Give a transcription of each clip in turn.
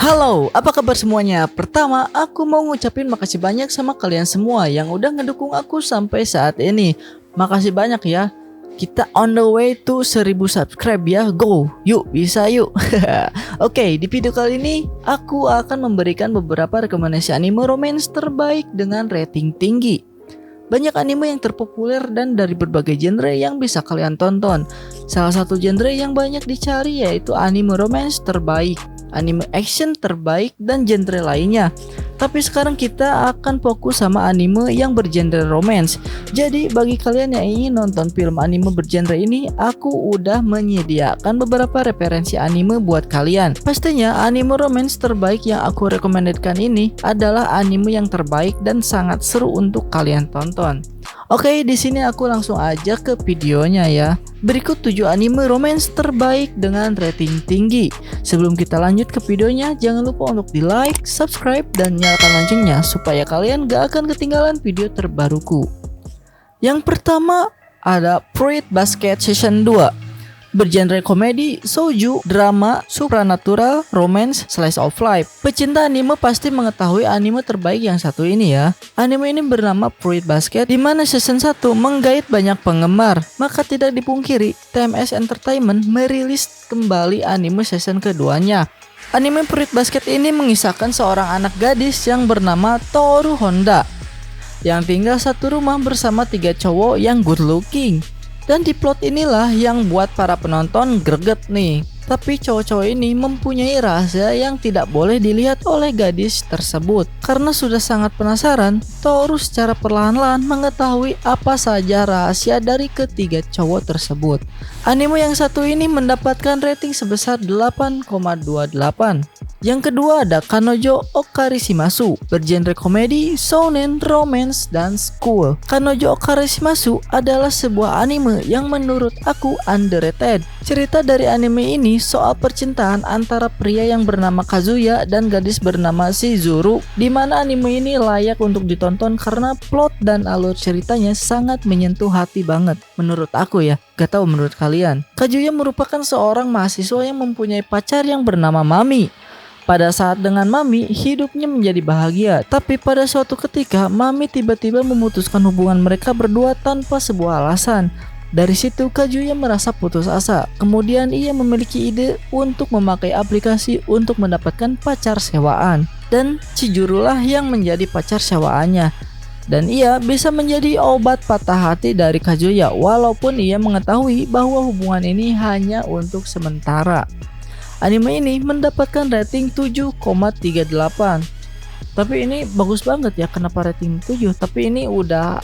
Halo, apa kabar semuanya? Pertama, aku mau ngucapin makasih banyak sama kalian semua yang udah ngedukung aku sampai saat ini. Makasih banyak ya. Kita on the way to 1000 subscribe ya. Go, yuk, bisa yuk. Oke, di video kali ini aku akan memberikan beberapa rekomendasi anime romance terbaik dengan rating tinggi. Banyak anime yang terpopuler dan dari berbagai genre yang bisa kalian tonton. Salah satu genre yang banyak dicari yaitu anime romance terbaik, anime action terbaik, dan genre lainnya. Tapi sekarang kita akan fokus sama anime yang bergenre romance. Jadi bagi kalian yang ingin nonton film anime bergenre ini, aku udah menyediakan beberapa referensi anime buat kalian. Pastinya anime romance terbaik yang aku rekomendasikan ini adalah anime yang terbaik dan sangat seru untuk kalian tonton. Oke, di sini aku langsung aja ke videonya ya. Berikut 7 anime romance terbaik dengan rating tinggi. Sebelum kita lanjut ke videonya, jangan lupa untuk di like, subscribe, dan nyalakan loncengnya supaya kalian gak akan ketinggalan video terbaruku. Yang pertama ada Fruit Basket Season 2. Bergenre komedi, shoujo, drama, supernatural, romance, slice of life. Pecinta anime pasti mengetahui anime terbaik yang satu ini ya. Anime ini bernama Fruit Basket, di mana season 1 menggait banyak penggemar. Maka tidak dipungkiri, TMS Entertainment merilis kembali anime season keduanya. Anime Fruit Basket ini mengisahkan seorang anak gadis yang bernama Toru Honda yang tinggal satu rumah bersama 3 cowok yang good looking. Dan di plot inilah yang buat para penonton greget nih. Tapi cowok-cowok ini mempunyai rahasia yang tidak boleh dilihat oleh gadis tersebut. Karena sudah sangat penasaran, Toru secara perlahan-lahan mengetahui apa saja rahasia dari ketiga cowok tersebut. Anime yang satu ini mendapatkan rating sebesar 8,28. Yang kedua ada Kanojo Okarishimasu, bergenre komedi, shounen, romance, dan school. Kanojo Okarishimasu adalah sebuah anime yang menurut aku underrated. Cerita dari anime ini soal percintaan antara pria yang bernama Kazuya dan gadis bernama Shizuru, di mana anime ini layak untuk ditonton karena plot dan alur ceritanya sangat menyentuh hati banget menurut aku ya. Gak tahu menurut kalian. Kazuya merupakan seorang mahasiswa yang mempunyai pacar yang bernama Mami. Pada saat dengan Mami, hidupnya menjadi bahagia. Tapi pada suatu ketika, Mami tiba-tiba memutuskan hubungan mereka berdua tanpa sebuah alasan. Dari situ, Kazuya merasa putus asa. Kemudian ia memiliki ide untuk memakai aplikasi untuk mendapatkan pacar sewaan. Dan Chizuru lah yang menjadi pacar sewaannya. Dan ia bisa menjadi obat patah hati dari Kazuya, walaupun ia mengetahui bahwa hubungan ini hanya untuk sementara. Anime ini mendapatkan rating 7,38. Tapi ini bagus banget ya, kenapa rating 7? Tapi ini udah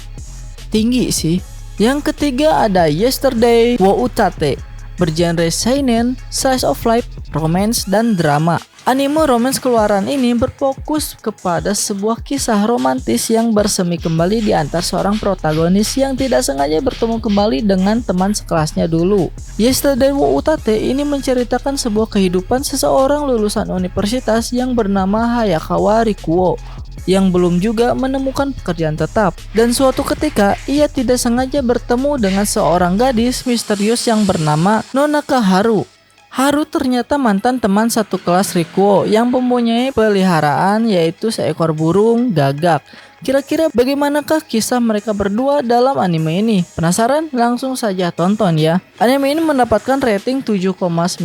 tinggi sih. Yang ketiga ada Yesterday wo Utate, bergenre seinen, slice of life, romance, dan drama. Anime romance keluaran ini berfokus kepada sebuah kisah romantis yang bersemi kembali di antara seorang protagonis yang tidak sengaja bertemu kembali dengan teman sekelasnya dulu. Yesterday wo Utate ini menceritakan sebuah kehidupan seseorang lulusan universitas yang bernama Hayakawa Rikuo yang belum juga menemukan pekerjaan tetap. Dan suatu ketika ia tidak sengaja bertemu dengan seorang gadis misterius yang bernama Nonaka Haru. Haru ternyata mantan teman satu kelas Rikuo yang mempunyai peliharaan yaitu seekor burung gagak. Kira-kira bagaimanakah kisah mereka berdua dalam anime ini? Penasaran? Langsung saja tonton ya. Anime ini mendapatkan rating 7,19.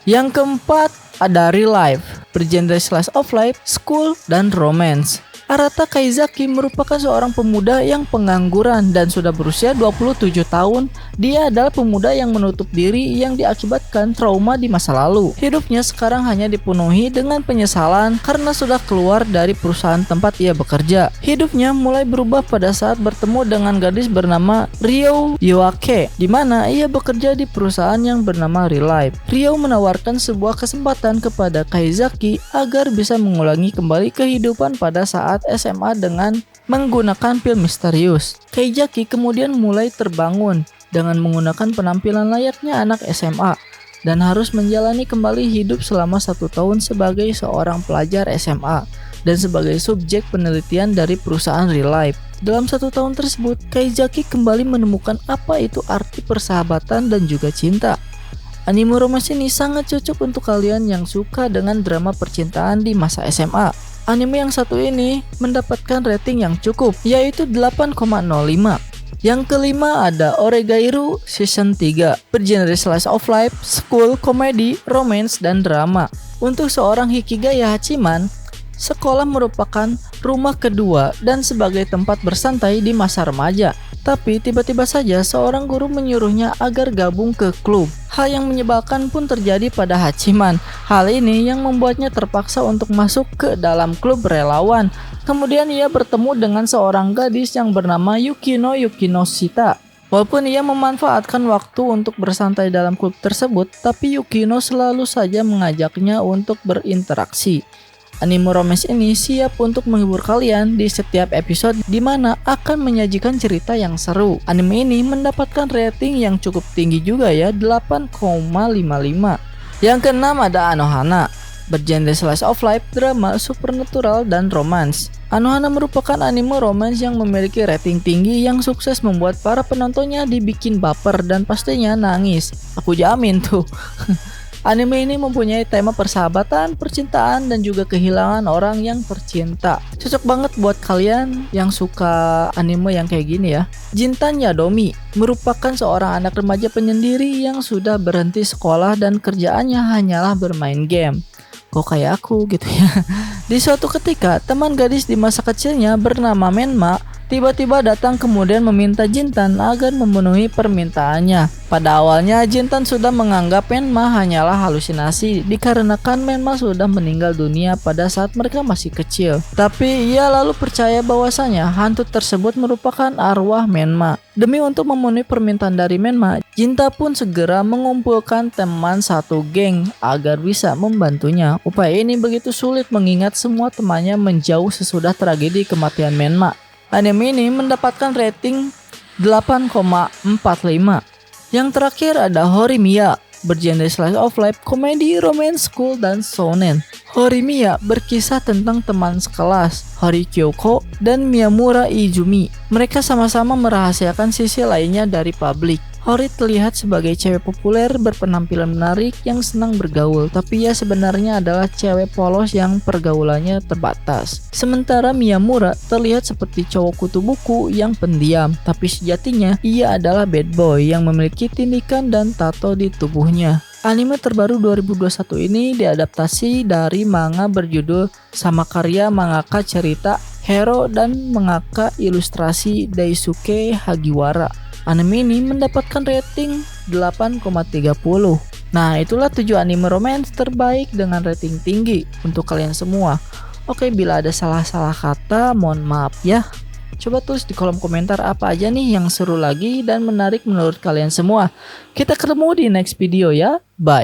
Yang keempat ada Real Life, bergenre slice of life, school, dan romance. Arata Kaizaki merupakan seorang pemuda yang pengangguran dan sudah berusia 27 tahun. Dia adalah pemuda yang menutup diri yang diakibatkan trauma di masa lalu. Hidupnya sekarang hanya dipenuhi dengan penyesalan karena sudah keluar dari perusahaan tempat ia bekerja. Hidupnya mulai berubah pada saat bertemu dengan gadis bernama Ryo Yoake, di mana ia bekerja di perusahaan yang bernama Real Life. Ryo menawarkan sebuah kesempatan kepada Kaizaki agar bisa mengulangi kembali kehidupan pada saat SMA dengan menggunakan pil misterius. Kaizaki kemudian mulai terbangun dengan menggunakan penampilan layaknya anak SMA dan harus menjalani kembali hidup selama 1 tahun sebagai seorang pelajar SMA dan sebagai subjek penelitian dari perusahaan Real Life. Dalam 1 tahun tersebut, Kaizaki kembali menemukan apa itu arti persahabatan dan juga cinta. Anime romance ini sangat cocok untuk kalian yang suka dengan drama percintaan di masa SMA. Anime yang satu ini mendapatkan rating yang cukup, yaitu 8,05. Yang kelima ada Oregairu Season 3, bergenre slice of life, school, komedi, romance, dan drama. Untuk seorang Hikigaya Hachiman, sekolah merupakan rumah kedua dan sebagai tempat bersantai di masa remaja. Tapi tiba-tiba saja seorang guru menyuruhnya agar gabung ke klub. Hal yang menyebalkan pun terjadi pada Hachiman. Hal ini yang membuatnya terpaksa untuk masuk ke dalam klub relawan. Kemudian ia bertemu dengan seorang gadis yang bernama Yukino Shita. Walaupun ia memanfaatkan waktu untuk bersantai dalam klub tersebut, tapi Yukino selalu saja mengajaknya untuk berinteraksi. Anime romance ini siap untuk menghibur kalian di setiap episode, di mana akan menyajikan cerita yang seru. Anime ini mendapatkan rating yang cukup tinggi juga ya, 8,55. Yang keenam ada Anohana, bergenre slice of life, drama, supernatural, dan romance. Anohana merupakan anime romance yang memiliki rating tinggi yang sukses membuat para penontonnya dibikin baper dan pastinya nangis. Aku jamin tuh. Anime ini mempunyai tema persahabatan, percintaan, dan juga kehilangan orang yang tercinta. Cocok banget buat kalian yang suka anime yang kayak gini ya. Jintan Yadomi merupakan seorang anak remaja penyendiri yang sudah berhenti sekolah dan kerjaannya hanyalah bermain game. Kok kayak aku gitu ya. Di suatu ketika, teman gadis di masa kecilnya bernama Menma tiba-tiba datang kemudian meminta Jintan agar memenuhi permintaannya. Pada awalnya Jintan sudah menganggap Menma hanyalah halusinasi dikarenakan Menma sudah meninggal dunia pada saat mereka masih kecil. Tapi ia lalu percaya bahwasanya hantu tersebut merupakan arwah Menma. Demi untuk memenuhi permintaan dari Menma, Jinta pun segera mengumpulkan teman satu geng agar bisa membantunya. Upaya ini begitu sulit mengingat semua temannya menjauh sesudah tragedi kematian Menma. Anime ini mendapatkan rating 8,45. Yang terakhir ada Horimiya, bergenre slice of life, komedi, romance, school, dan shonen. Horimiya berkisah tentang teman sekelas, Hori Kyoko dan Miyamura Izumi. Mereka sama-sama merahasiakan sisi lainnya dari publik. Hori terlihat sebagai cewek populer berpenampilan menarik yang senang bergaul, tapi ia sebenarnya adalah cewek polos yang pergaulannya terbatas. Sementara Miyamura terlihat seperti cowok kutu buku yang pendiam, tapi sejatinya ia adalah bad boy yang memiliki tindikan dan tato di tubuhnya. Anime terbaru 2021 ini diadaptasi dari manga berjudul sama karya mangaka cerita Hero dan mangaka ilustrasi Daisuke Hagiwara. Anime ini mendapatkan rating 8,30. Nah, itulah 7 anime romance terbaik dengan rating tinggi untuk kalian semua. Oke, bila ada salah-salah kata, mohon maaf ya. Coba tulis di kolom komentar apa aja nih yang seru lagi dan menarik menurut kalian semua. Kita ketemu di next video ya. Bye.